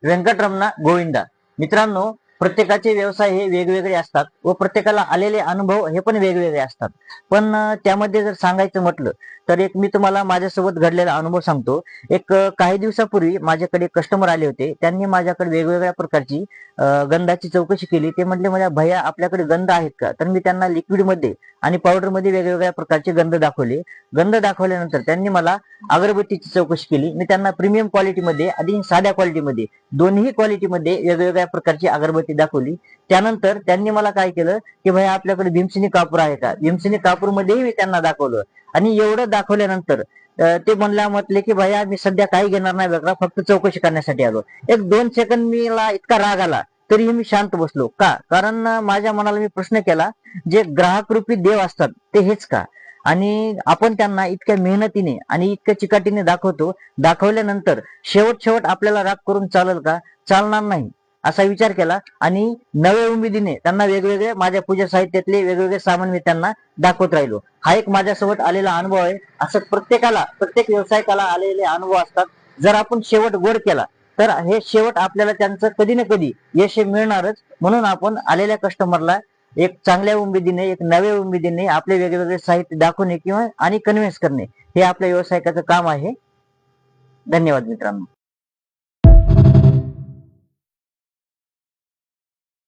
व्यंकटरमणा गोविंदा. मित्रांनो, प्रत्येकाचे व्यवसाय हे वेगवेगळे असतात व प्रत्येकाला आलेले अनुभव हे पण वेगवेगळे असतात. पण त्यामध्ये जर सांगायचं म्हटलं तर एक मी तुम्हाला माझ्यासोबत घडलेला अनुभव सांगतो. काही दिवसापूर्वी माझ्याकडे कस्टमर आले होते. त्यांनी माझ्याकडे वेगवेगळ्या प्रकारची गंधाची चौकशी केली. ते म्हटले, मला भैया आपल्याकडे गंध आहेत का? तर मी त्यांना लिक्विडमध्ये आणि पावडरमध्ये वेगवेगळ्या प्रकारचे गंध दाखवले. गंध दाखवल्यानंतर त्यांनी मला अगरबत्तीची चौकशी केली. मी त्यांना प्रीमियम क्वालिटीमध्ये आणि साध्या क्वालिटीमध्ये दोन्ही क्वालिटीमध्ये वेगवेगळ्या प्रकारची अगरबत्ती दाखवली. त्यानंतर त्यांनी मला काय केलं की भैया आपल्याकडे भीमसेनी कापूर आहे का? भीमसेनी कापूर मध्येही मी त्यांना दाखवलं. आणि एवढं दाखवल्यानंतर ते म्हटले की भैया मी सध्या काही घेणार नाही बघा, फक्त चौकशी करण्यासाठी आलो. 1-2 सेकंद मला इतका राग आला तरीही मी शांत बसलो. का? कारण माझ्या मनाला मी प्रश्न केला, जे ग्राहक रूपी देव असतात ते हेच का? आणि आपण त्यांना इतक्या मेहनतीने आणि इतक्या चिकाटीने दाखवल्यानंतर शेवट आपल्याला राग करून चालेल का? चालणार नाही. असा विचार केला आणि नव्या उमेदीने त्यांना वेगवेगळे माझ्या पूजा साहित्यातले वेगवेगळे सामान मी त्यांना दाखवत राहिलो. हा एक माझ्यासोबत आलेला अनुभव आहे. असं प्रत्येक व्यावसायिकाला आलेले अनुभव असतात. जर आपण शेवट गोड केला तर हे शेवट आपल्याला त्यांचं कधी ना कधी यश मिळणारच. म्हणून आपण आलेल्या कस्टमरला एक चांगल्या उमेदीने, एक नव्या उमेदीने आपले वेगवेगळे साहित्य दाखवणे किंवा आणि कन्व्हिन्स करणे हे आपल्या व्यावसायिकाचं काम आहे. धन्यवाद मित्रांनो.